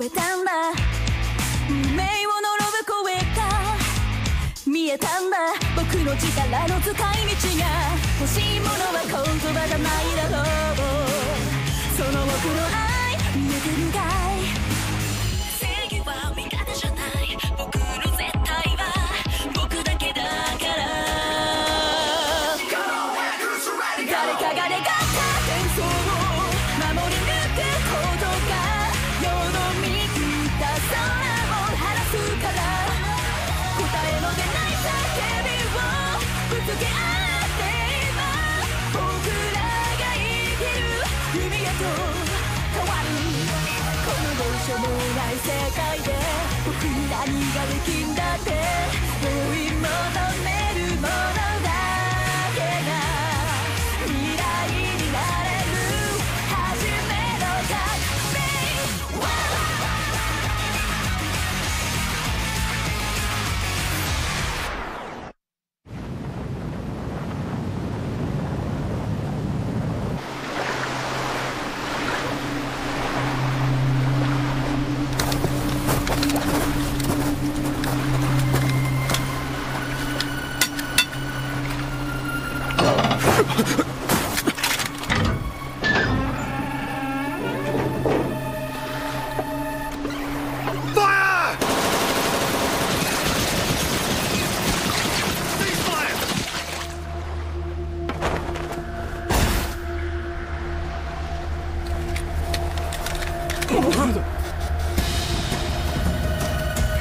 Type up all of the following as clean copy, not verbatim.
えたんだ運命を呪う声が見えたんだ僕の力の使い道が欲しいものは言葉じゃないだろうその僕の愛見えてるかい正義は味方じゃない僕の絶対は僕だけだから誰かが願った戦争を守り抜くことが世の見切った空を晴らすから答えの出ない叫びをぶつけ合って今僕らが生きる海へと変わるこのどうしようもない世界で僕に何ができんだって追い求めるものだけが未来になれる初めの革命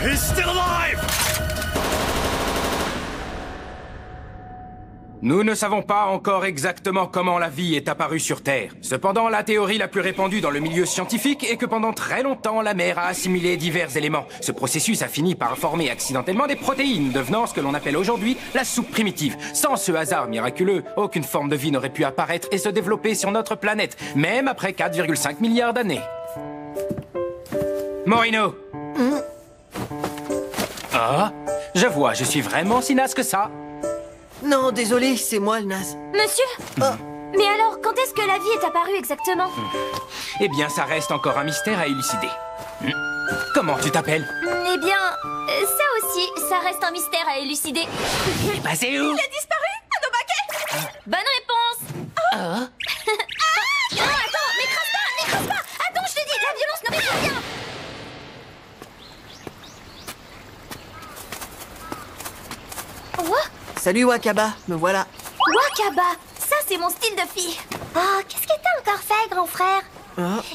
He's still alive! Nous ne savons pas encore exactement comment la vie est apparue sur Terre. Cependant, la théorie la plus répandue dans le milieu scientifique est que pendant très longtemps, la mer a assimilé divers éléments. Ce processus a fini par former accidentellement des protéines, devenant ce que l'on appelle aujourd'hui la soupe primitive. Sans ce hasard miraculeux, aucune forme de vie n'aurait pu apparaître et se développer sur notre planète, même après 4,5 milliards d'années. Morino! Ah, je vois, je suis vraiment si naze que ça. Non, désolé, c'est moi le naze. Monsieur Mais alors, quand est-ce que la vie est apparue exactement Eh bien, ça reste encore un mystère à élucider. Comment tu t'appelles? Eh bien, ça aussi, ça reste un mystère à élucider. Il est passé où? Il a disparu à nos baquets Bonne réponse Ah. Non, attends, n'écrase pas Attends, je te dis, la violence ne fait rien. Salut Wakaba, me voilà. Wakaba, ça c'est mon style de fille. Oh, qu'est-ce que t'as encore fait, grand frère?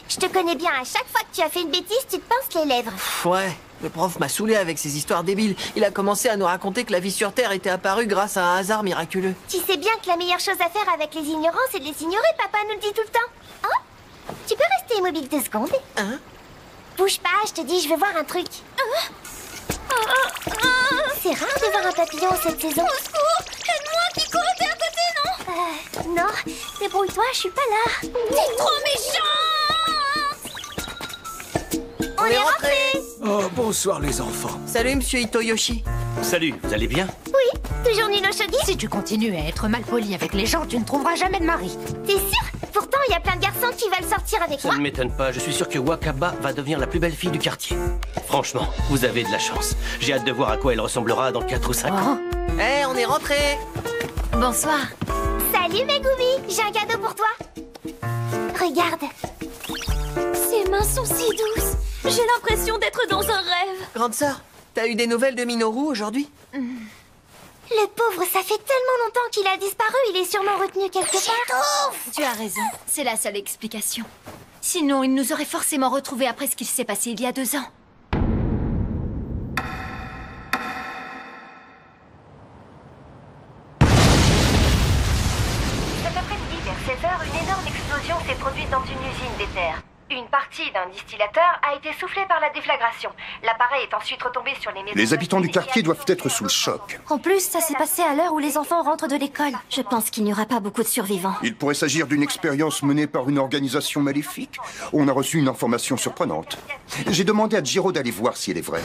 Je te connais bien, à chaque fois que tu as fait une bêtise, tu te pinces les lèvres. Ouais, le prof m'a saoulé avec ses histoires débiles. Il a commencé à nous raconter que la vie sur Terre était apparue grâce à un hasard miraculeux. Tu sais bien que la meilleure chose à faire avec les ignorants, c'est de les ignorer, papa nous le dit tout le temps. Oh, tu peux rester immobile 2 secondes? Hein? Bouge pas, je te dis, je veux voir un truc. C'est rare de voir un papillon cette saison. Au secours! Aide-moi, Pico, t'es à côté, non? Non, débrouille-toi, je suis pas là. T'es trop méchante! On est rentrés! Oh, bonsoir les enfants. Salut Monsieur Itoyoshi. Salut, vous allez bien? Oui, toujours nul au shogi? Si tu continues à être malpoli avec les gens, tu ne trouveras jamais de mari. T'es sûr? Pourtant, il y a plein de garçons qui veulent sortir avec Ça moi. ne m'étonne pas, je suis sûr que Wakaba va devenir la plus belle fille du quartier. Franchement, vous avez de la chance. J'ai hâte de voir à quoi elle ressemblera dans 4 ou 5 ans. Eh, on est rentrés. Bonsoir. Salut Megumi, j'ai un cadeau pour toi. Regarde. Ses mains sont si douces. J'ai l'impression d'être dans un rêve. Grande sœur, t'as eu des nouvelles de Minoru aujourd'hui? Le pauvre, ça fait tellement longtemps qu'il a disparu, il est sûrement retenu quelque part. Tu as raison, c'est la seule explication. Sinon, il nous aurait forcément retrouvés après ce qu'il s'est passé il y a 2 ans. Cet après-midi, vers 16h, une énorme explosion s'est produite dans une usine d'éther. Une partie d'un distillateur a été soufflée par la déflagration. L'appareil est ensuite retombé sur les maisons... Les habitants du quartier doivent être sous le choc. En plus, ça s'est passé à l'heure où les enfants rentrent de l'école. Je pense qu'il n'y aura pas beaucoup de survivants. Il pourrait s'agir d'une expérience menée par une organisation maléfique. On a reçu une information surprenante. J'ai demandé à Jiro d'aller voir si elle est vraie.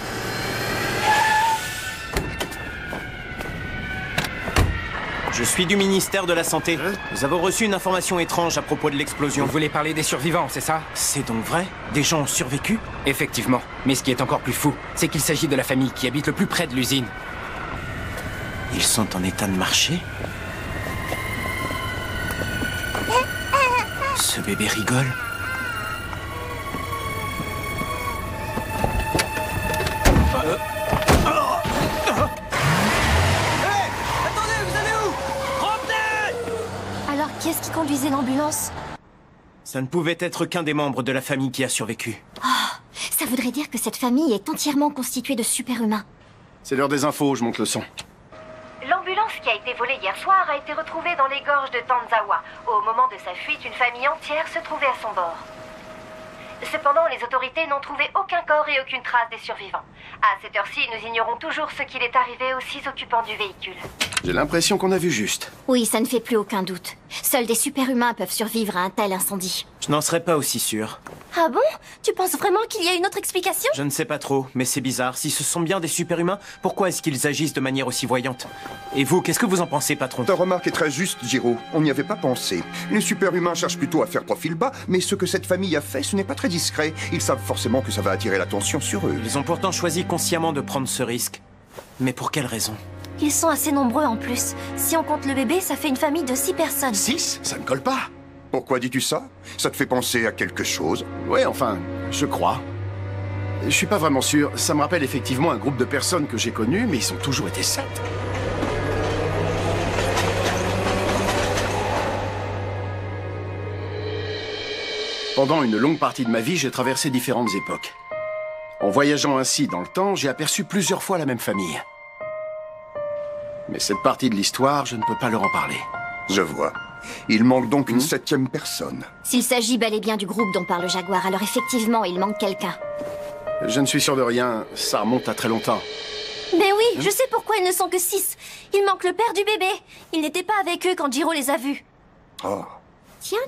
Je suis du ministère de la Santé. Nous avons reçu une information étrange à propos de l'explosion. Vous voulez parler des survivants, c'est ça? C'est donc vrai? Des gens ont survécu? Effectivement. Mais ce qui est encore plus fou, c'est qu'il s'agit de la famille qui habite le plus près de l'usine. Ils sont en état de marcher? Ce bébé rigole. Alors, qui est-ce qui conduisait l'ambulance? Ça ne pouvait être qu'un des membres de la famille qui a survécu. Ça voudrait dire que cette famille est entièrement constituée de super-humains. C'est l'heure des infos, je monte le son. L'ambulance qui a été volée hier soir a été retrouvée dans les gorges de Tanzawa. Au moment de sa fuite, une famille entière se trouvait à son bord. Cependant, les autorités n'ont trouvé aucun corps et aucune trace des survivants. À cette heure-ci, nous ignorons toujours ce qu'il est arrivé aux 6 occupants du véhicule. J'ai l'impression qu'on a vu juste. Oui, ça ne fait plus aucun doute. Seuls des super-humains peuvent survivre à un tel incendie. Je n'en serais pas aussi sûr. Ah bon? Tu penses vraiment qu'il y a une autre explication? Je ne sais pas trop, mais c'est bizarre. Si ce sont bien des super-humains, pourquoi est-ce qu'ils agissent de manière aussi voyante? Et vous, qu'est-ce que vous en pensez, patron? Ta remarque est très juste, Jiro. On n'y avait pas pensé. Les super-humains cherchent plutôt à faire profil bas, mais ce que cette famille a fait, ce n'est pas très discret. Ils savent forcément que ça va attirer l'attention sur eux. Ils ont pourtant choisi consciemment de prendre ce risque. Mais pour quelle raison? Ils sont assez nombreux en plus. Si on compte le bébé, ça fait une famille de 6 personnes. 6? Ça ne colle pas. Pourquoi dis-tu ça? Ça te fait penser à quelque chose? Ouais, enfin, je crois. Je suis pas vraiment sûr. Ça me rappelle effectivement un groupe de personnes que j'ai connues, mais ils ont toujours été 7. Pendant une longue partie de ma vie, j'ai traversé différentes époques. En voyageant ainsi dans le temps, j'ai aperçu plusieurs fois la même famille. Mais cette partie de l'histoire, je ne peux pas leur en parler. Je vois. Il manque donc une 7e personne. S'il s'agit bel et bien du groupe dont parle Jaguar, alors effectivement, il manque quelqu'un. Je ne suis sûr de rien. Ça remonte à très longtemps. Mais oui, je sais pourquoi ils ne sont que 6. Il manque le père du bébé. Il n'était pas avec eux quand Jiro les a vus. Oh.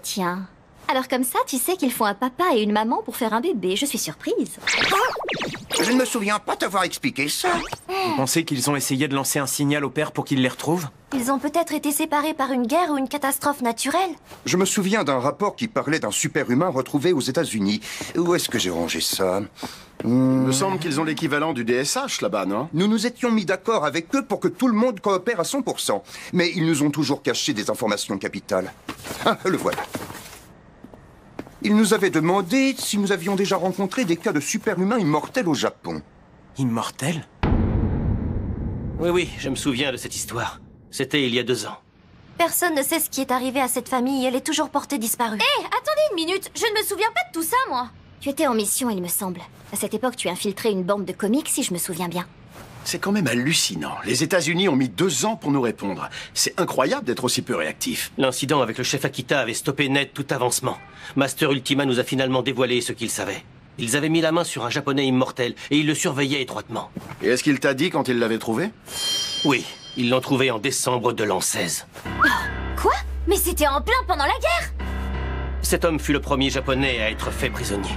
Tiens. Alors comme ça, tu sais qu'il faut un papa et une maman pour faire un bébé. Je suis surprise. Je ne me souviens pas t'avoir expliqué ça. Vous pensez qu'ils ont essayé de lancer un signal au père pour qu'il les retrouve? Ils ont peut-être été séparés par une guerre ou une catastrophe naturelle. Je me souviens d'un rapport qui parlait d'un super-humain retrouvé aux États-Unis. Où est-ce que j'ai rangé ça? Il me semble qu'ils ont l'équivalent du DSH là-bas, non? Nous nous étions mis d'accord avec eux pour que tout le monde coopère à 100%. Mais ils nous ont toujours caché des informations capitales. Ah, le voilà. Ils nous avaient demandé si nous avions déjà rencontré des cas de super-humains immortels au Japon. Immortels? Oui, je me souviens de cette histoire. C'était il y a 2 ans. Personne ne sait ce qui est arrivé à cette famille. Elle est toujours portée disparue. Hé, attendez une minute. Je ne me souviens pas de tout ça, moi. Tu étais en mission, il me semble. À cette époque, tu infiltrais une bande de comiques, si je me souviens bien. C'est quand même hallucinant. Les États-Unis ont mis 2 ans pour nous répondre. C'est incroyable d'être aussi peu réactif. L'incident avec le chef Akita avait stoppé net tout avancement. Master Ultima nous a finalement dévoilé ce qu'il savait. Ils avaient mis la main sur un japonais immortel et ils le surveillaient étroitement. Et est-ce qu'il t'a dit quand il l'avait trouvé? Oui, ils l'ont trouvé en décembre de l'an 16. Quoi? Mais c'était en plein pendant la guerre! Cet homme fut le premier japonais à être fait prisonnier.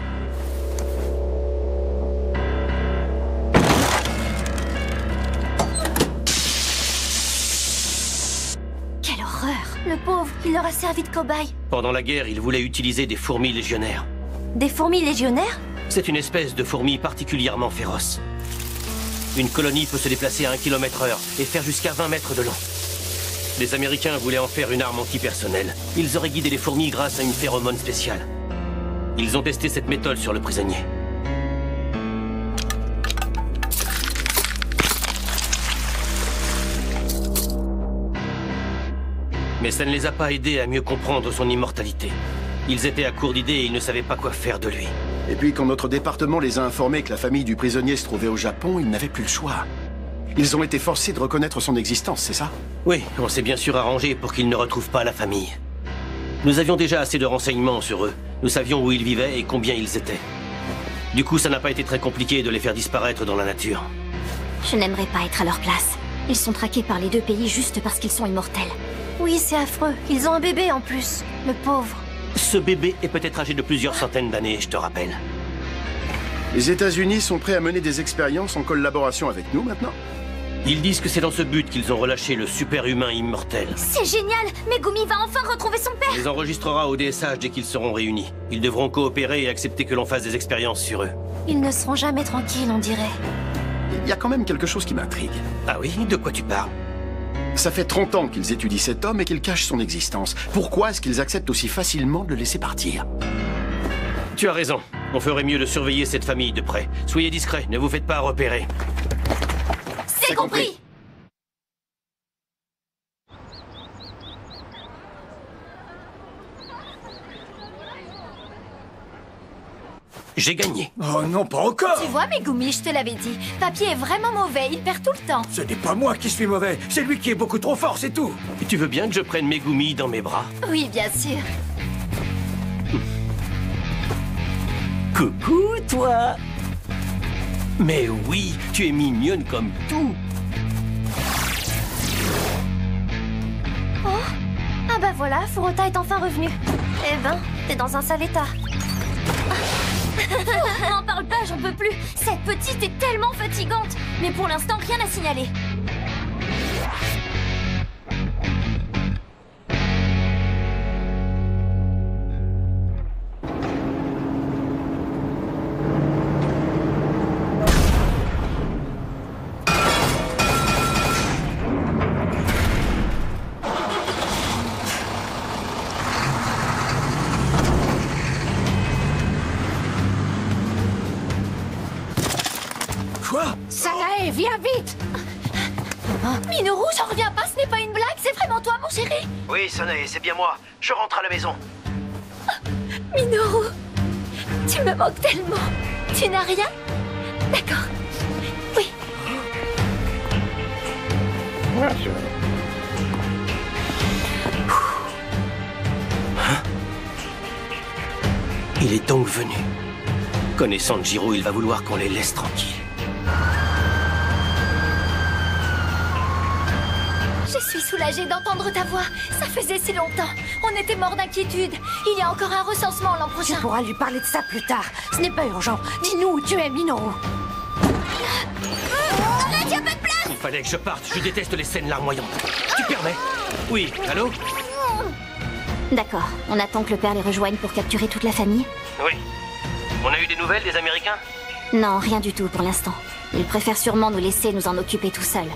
Quelle horreur! Le pauvre, il leur a servi de cobaye. Pendant la guerre, il voulait utiliser des fourmis légionnaires. Des fourmis légionnaires? C'est une espèce de fourmi particulièrement féroce. Une colonie peut se déplacer à 1 km/h et faire jusqu'à 20 mètres de long. Les Américains voulaient en faire une arme antipersonnelle. Ils auraient guidé les fourmis grâce à une phéromone spéciale. Ils ont testé cette méthode sur le prisonnier. Mais ça ne les a pas aidés à mieux comprendre son immortalité. Ils étaient à court d'idées et ils ne savaient pas quoi faire de lui. Et puis quand notre département les a informés que la famille du prisonnier se trouvait au Japon, ils n'avaient plus le choix. Ils ont été forcés de reconnaître son existence, c'est ça? Oui, on s'est bien sûr arrangé pour qu'ils ne retrouvent pas la famille. Nous avions déjà assez de renseignements sur eux. Nous savions où ils vivaient et combien ils étaient. Du coup, ça n'a pas été très compliqué de les faire disparaître dans la nature. Je n'aimerais pas être à leur place. Ils sont traqués par les 2 pays juste parce qu'ils sont immortels. Oui, c'est affreux. Ils ont un bébé en plus. Le pauvre. Ce bébé est peut-être âgé de plusieurs centaines d'années, je te rappelle. Les États-Unis sont prêts à mener des expériences en collaboration avec nous maintenant? Ils disent que c'est dans ce but qu'ils ont relâché le super-humain immortel. C'est génial! Megumi va enfin retrouver son père! On les enregistrera au DSH dès qu'ils seront réunis. Ils devront coopérer et accepter que l'on fasse des expériences sur eux. Ils ne seront jamais tranquilles, on dirait. Il y a quand même quelque chose qui m'intrigue. Ah oui? De quoi tu parles? Ça fait 30 ans qu'ils étudient cet homme et qu'ils cachent son existence. Pourquoi est-ce qu'ils acceptent aussi facilement de le laisser partir? Tu as raison. On ferait mieux de surveiller cette famille de près. Soyez discrets, ne vous faites pas repérer. C'est compris! J'ai gagné. Oh non, pas encore! Tu vois, Megumi, je te l'avais dit. Papy est vraiment mauvais, il perd tout le temps. Ce n'est pas moi qui suis mauvais, c'est lui qui est beaucoup trop fort, c'est tout! Tu veux bien que je prenne Megumi dans mes bras? Oui, bien sûr. Coucou, toi! Mais oui, tu es mignonne comme tout! Oh! Ah bah voilà, Furuta est enfin revenu. Eh ben, t'es dans un sale état. N'en parle pas, j'en peux plus. Cette petite est tellement fatigante. Mais pour l'instant, rien à signaler. Quoi? Sanae, viens vite! Minoru, j'en reviens pas, ce n'est pas une blague, c'est vraiment toi, mon chéri? Oui, Sanae, c'est bien moi. Je rentre à la maison. Minoru, tu me manques tellement. Tu n'as rien? D'accord. Oui. Il est donc venu. Connaissant Jiro, il va vouloir qu'on les laisse tranquilles. Je suis soulagée d'entendre ta voix. Ça faisait si longtemps. On était mort d'inquiétude. Il y a encore un recensement l'an prochain. Tu pourras lui parler de ça plus tard. Ce n'est pas urgent. Dis-nous où tu es, Minoru. Arrête, y a pas de place! Il fallait que je parte. Je déteste les scènes larmoyantes. Tu permets? Oui, allô? D'accord. On attend que le père les rejoigne pour capturer toute la famille? Oui. On a eu des nouvelles des Américains? Non, rien du tout pour l'instant. Ils préfèrent sûrement nous laisser nous en occuper tout seuls.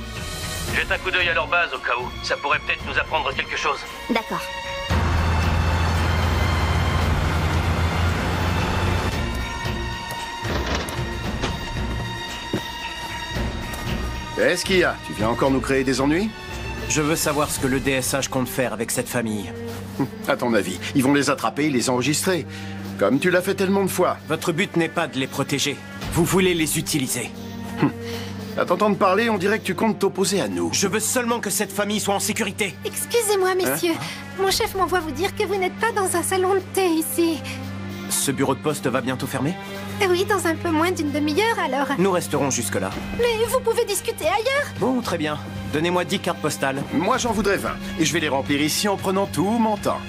Jette un coup d'œil à leur base au cas où. Ça pourrait peut-être nous apprendre quelque chose. D'accord. Qu'est-ce qu'il y a? Tu viens encore nous créer des ennuis? Je veux savoir ce que le DSH compte faire avec cette famille. À ton avis, ils vont les attraper et les enregistrer. Comme tu l'as fait tellement de fois. Votre but n'est pas de les protéger. Vous voulez les utiliser. À t'entendre parler, on dirait que tu comptes t'opposer à nous. Je veux seulement que cette famille soit en sécurité. Excusez-moi, messieurs. Mon chef m'envoie vous dire que vous n'êtes pas dans un salon de thé ici. Ce bureau de poste va bientôt fermer? Oui, dans un peu moins d'une demi-heure alors. Nous resterons jusque-là. Mais vous pouvez discuter ailleurs. Bon, très bien. Donnez-moi 10 cartes postales. Moi, j'en voudrais 20. Et je vais les remplir ici en prenant tout mon temps.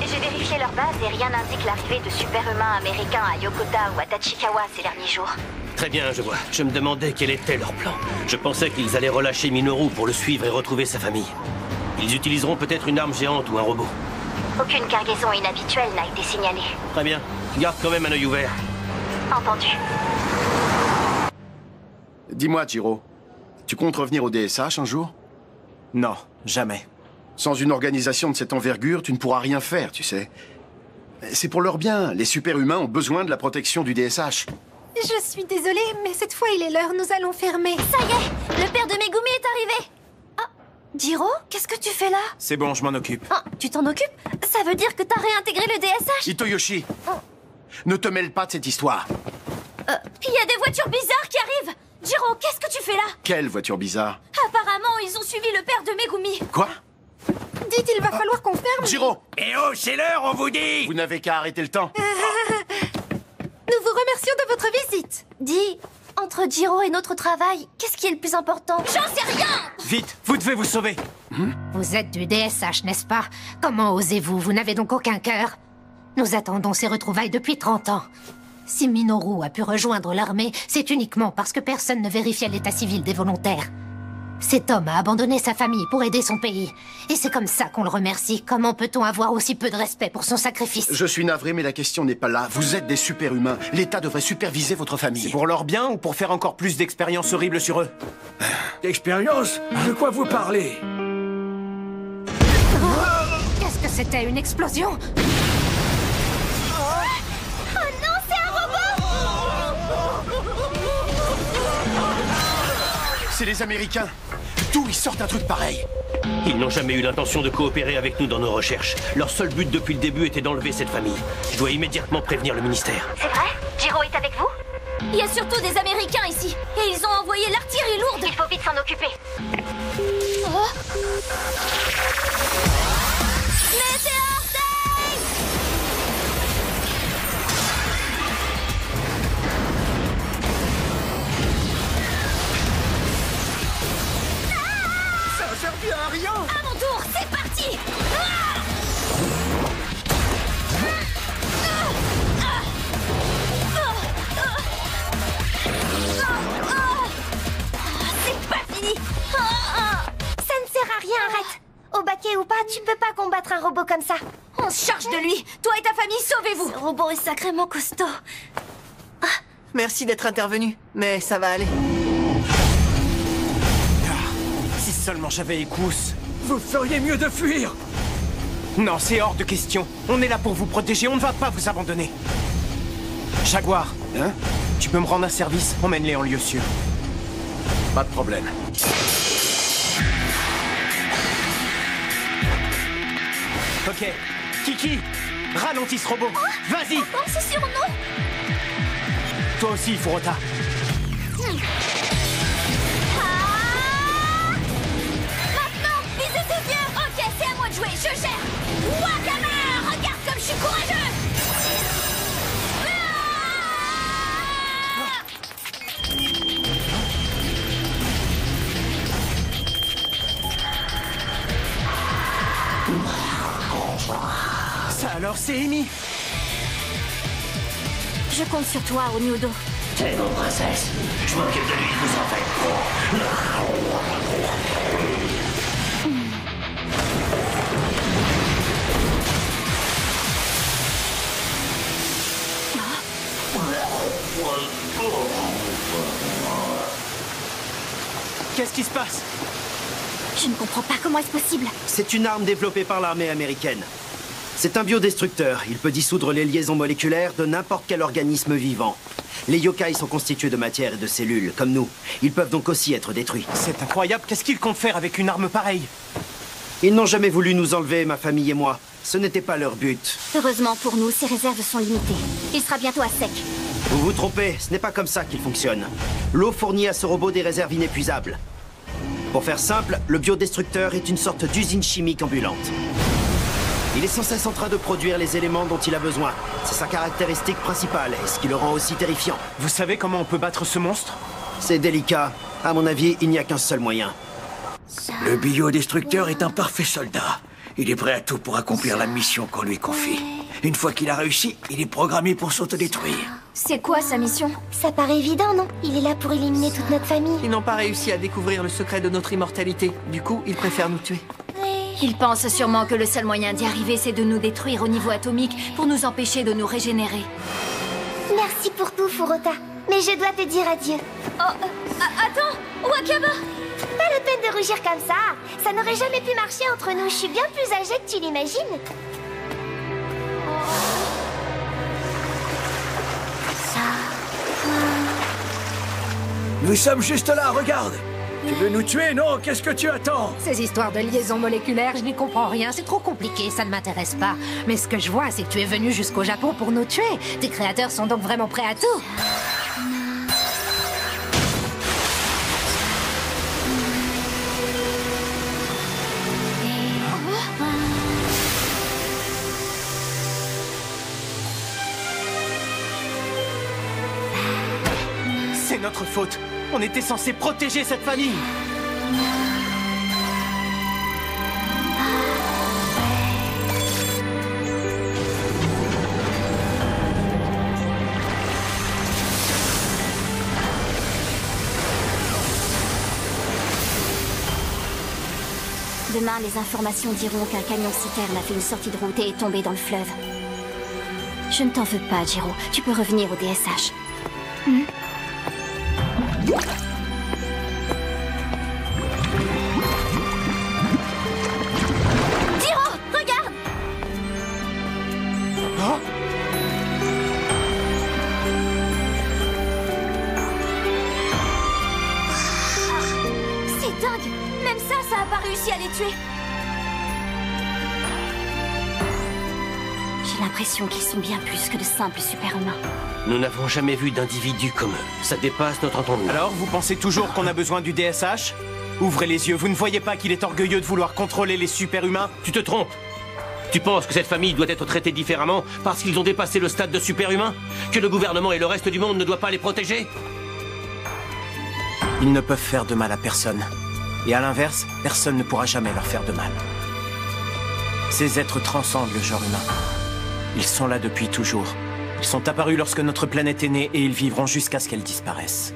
J'ai vérifié leur base et rien n'indique l'arrivée de super-humains américains à Yokota ou à Tachikawa ces derniers jours. Très bien, je vois. Je me demandais quel était leur plan. Je pensais qu'ils allaient relâcher Minoru pour le suivre et retrouver sa famille. Ils utiliseront peut-être une arme géante ou un robot. Aucune cargaison inhabituelle n'a été signalée. Très bien. Garde quand même un œil ouvert. Entendu. Dis-moi, Jiro, tu comptes revenir au DSH un jour? Non, jamais. Sans une organisation de cette envergure, tu ne pourras rien faire, tu sais. C'est pour leur bien. Les super-humains ont besoin de la protection du DSH. Je suis désolée, mais cette fois il est l'heure, nous allons fermer. Ça y est, le père de Megumi est arrivé. Ah, Jiro, qu'est-ce que tu fais là? C'est bon, je m'en occupe. Ah, tu t'en occupes? Ça veut dire que t'as réintégré le DSH? Hitoyoshi, ne te mêle pas de cette histoire. Il y a des voitures bizarres qui arrivent. Jiro, qu'est-ce que tu fais là? Quelle voiture bizarre? Apparemment, ils ont suivi le père de Megumi. Quoi? Dites, il va falloir qu'on ferme. Jiro! Eh oh, c'est l'heure, on vous dit! Vous n'avez qu'à arrêter le temps. Nous vous remercions de votre visite. Dis, entre Jiro et notre travail, qu'est-ce qui est le plus important? J'en sais rien! Vite, vous devez vous sauver. Vous êtes du DSH, n'est-ce pas? Comment osez-vous? Vous n'avez donc aucun cœur? Nous attendons ces retrouvailles depuis 30 ans. Si Minoru a pu rejoindre l'armée, c'est uniquement parce que personne ne vérifiait l'état civil des volontaires. Cet homme a abandonné sa famille pour aider son pays. Et c'est comme ça qu'on le remercie. Comment peut-on avoir aussi peu de respect pour son sacrifice? Je suis navré, mais la question n'est pas là. Vous êtes des super-humains. L'État devrait superviser votre famille. C'est pour leur bien ou pour faire encore plus d'expériences horribles sur eux? D'expérience? De quoi vous parlez? Qu'est-ce que c'était, une explosion? Oh non, c'est un robot! C'est les Américains. D'où ils sortent un truc pareil? Ils n'ont jamais eu l'intention de coopérer avec nous dans nos recherches. Leur seul but depuis le début était d'enlever cette famille. Je dois immédiatement prévenir le ministère. C'est vrai? Jiro est avec vous? Il y a surtout des Américains ici. Et ils ont envoyé l'artillerie lourde. Il faut vite s'en occuper. Oh. Ça a servi à rien! À mon tour, c'est parti! C'est pas fini! Ça ne sert à rien, arrête! Obake ou pas, tu peux pas combattre un robot comme ça. On se charge de lui! Toi et ta famille, sauvez-vous! Ce robot est sacrément costaud. Merci d'être intervenu, mais ça va aller. Si seulement j'avais Écousse. Vous feriez mieux de fuir! Non, c'est hors de question. On est là pour vous protéger, on ne va pas vous abandonner. Jaguar, Hein? tu peux me rendre un service? Emmène-les en lieu sûr. Pas de problème. Ok. Kiki, ralentis ce robot. Vas-y. Pense sur nous! Toi aussi, Furuta. Maintenant, visez ses yeux! Ok, c'est à moi de jouer, je gère! Wakama! Regarde comme je suis courageux! Ça alors, c'est Amy. Je compte sur toi, Onyodo. C'est mon princesse. Je m'occupe de lui, vous en faites Qu'est-ce qui se passe? Je ne comprends pas comment est-ce possible. C'est une arme développée par l'armée américaine. C'est un biodestructeur. Il peut dissoudre les liaisons moléculaires de n'importe quel organisme vivant. Les yokai sont constitués de matière et de cellules, comme nous. Ils peuvent donc aussi être détruits. C'est incroyable. Qu'est-ce qu'ils comptent faire avec une arme pareille? Ils n'ont jamais voulu nous enlever, ma famille et moi. Ce n'était pas leur but. Heureusement pour nous, ces réserves sont limitées. Il sera bientôt à sec. Vous vous trompez, ce n'est pas comme ça qu'il fonctionne. L'eau fournit à ce robot des réserves inépuisables. Pour faire simple, le biodestructeur est une sorte d'usine chimique ambulante. Il est sans cesse en train de produire les éléments dont il a besoin. C'est sa caractéristique principale, et ce qui le rend aussi terrifiant. Vous savez comment on peut battre ce monstre? C'est délicat. À mon avis, il n'y a qu'un seul moyen. Le biodestructeur est un parfait soldat. Il est prêt à tout pour accomplir la mission qu'on lui confie. Une fois qu'il a réussi, il est programmé pour s'autodétruire. C'est quoi sa mission? Ça paraît évident, non? Il est là pour éliminer toute notre famille. Ils n'ont pas réussi à découvrir le secret de notre immortalité. Du coup, ils préfèrent nous tuer. Il pense sûrement que le seul moyen d'y arriver, c'est de nous détruire au niveau atomique pour nous empêcher de nous régénérer. Merci pour tout, Furuta. Mais je dois te dire adieu. Oh, attends, Wakaba! Pas la peine de rougir comme ça. Ça n'aurait jamais pu marcher entre nous. Je suis bien plus âgée que tu l'imagines. Nous sommes juste là, regarde! Tu veux nous tuer, non? Qu'est-ce que tu attends? Ces histoires de liaison moléculaire, je n'y comprends rien. C'est trop compliqué, ça ne m'intéresse pas. Mais ce que je vois, c'est que tu es venu jusqu'au Japon pour nous tuer. Tes créateurs sont donc vraiment prêts à tout. C'est notre faute. On était censé protéger cette famille. Demain, les informations diront qu'un camion-citerne a fait une sortie de route et est tombé dans le fleuve. Je ne t'en veux pas, Jiro. Tu peux revenir au DSH. Jiro, regarde! Oh! C'est dingue! Même ça a pas réussi à les tuer! J'ai l'impression qu'ils sont bien plus que de simples super-humains. Nous n'avons jamais vu d'individus comme eux. Ça dépasse notre entendement. Alors, vous pensez toujours qu'on a besoin du DSH? Ouvrez les yeux, vous ne voyez pas qu'il est orgueilleux de vouloir contrôler les super-humains? Tu te trompes. Tu penses que cette famille doit être traitée différemment parce qu'ils ont dépassé le stade de super-humain? Que le gouvernement et le reste du monde ne doivent pas les protéger? Ils ne peuvent faire de mal à personne. Et à l'inverse, personne ne pourra jamais leur faire de mal. Ces êtres transcendent le genre humain. Ils sont là depuis toujours. Ils sont apparus lorsque notre planète est née et ils vivront jusqu'à ce qu'elle disparaisse.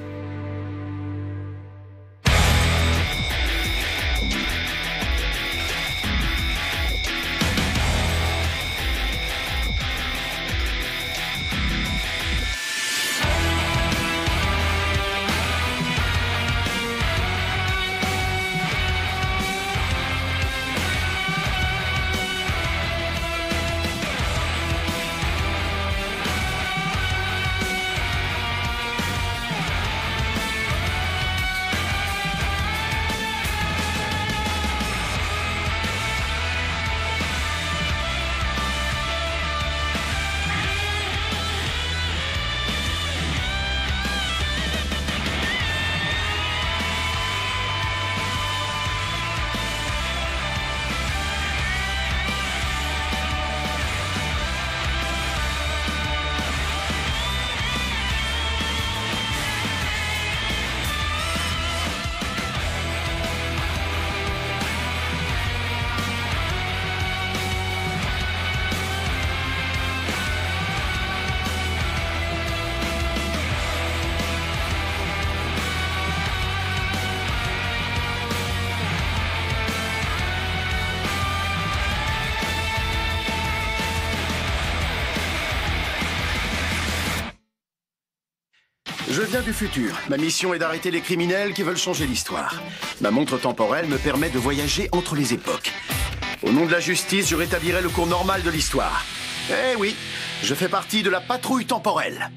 Je viens du futur. Ma mission est d'arrêter les criminels qui veulent changer l'histoire. Ma montre temporelle me permet de voyager entre les époques. Au nom de la justice, je rétablirai le cours normal de l'histoire. Eh oui, je fais partie de la patrouille temporelle.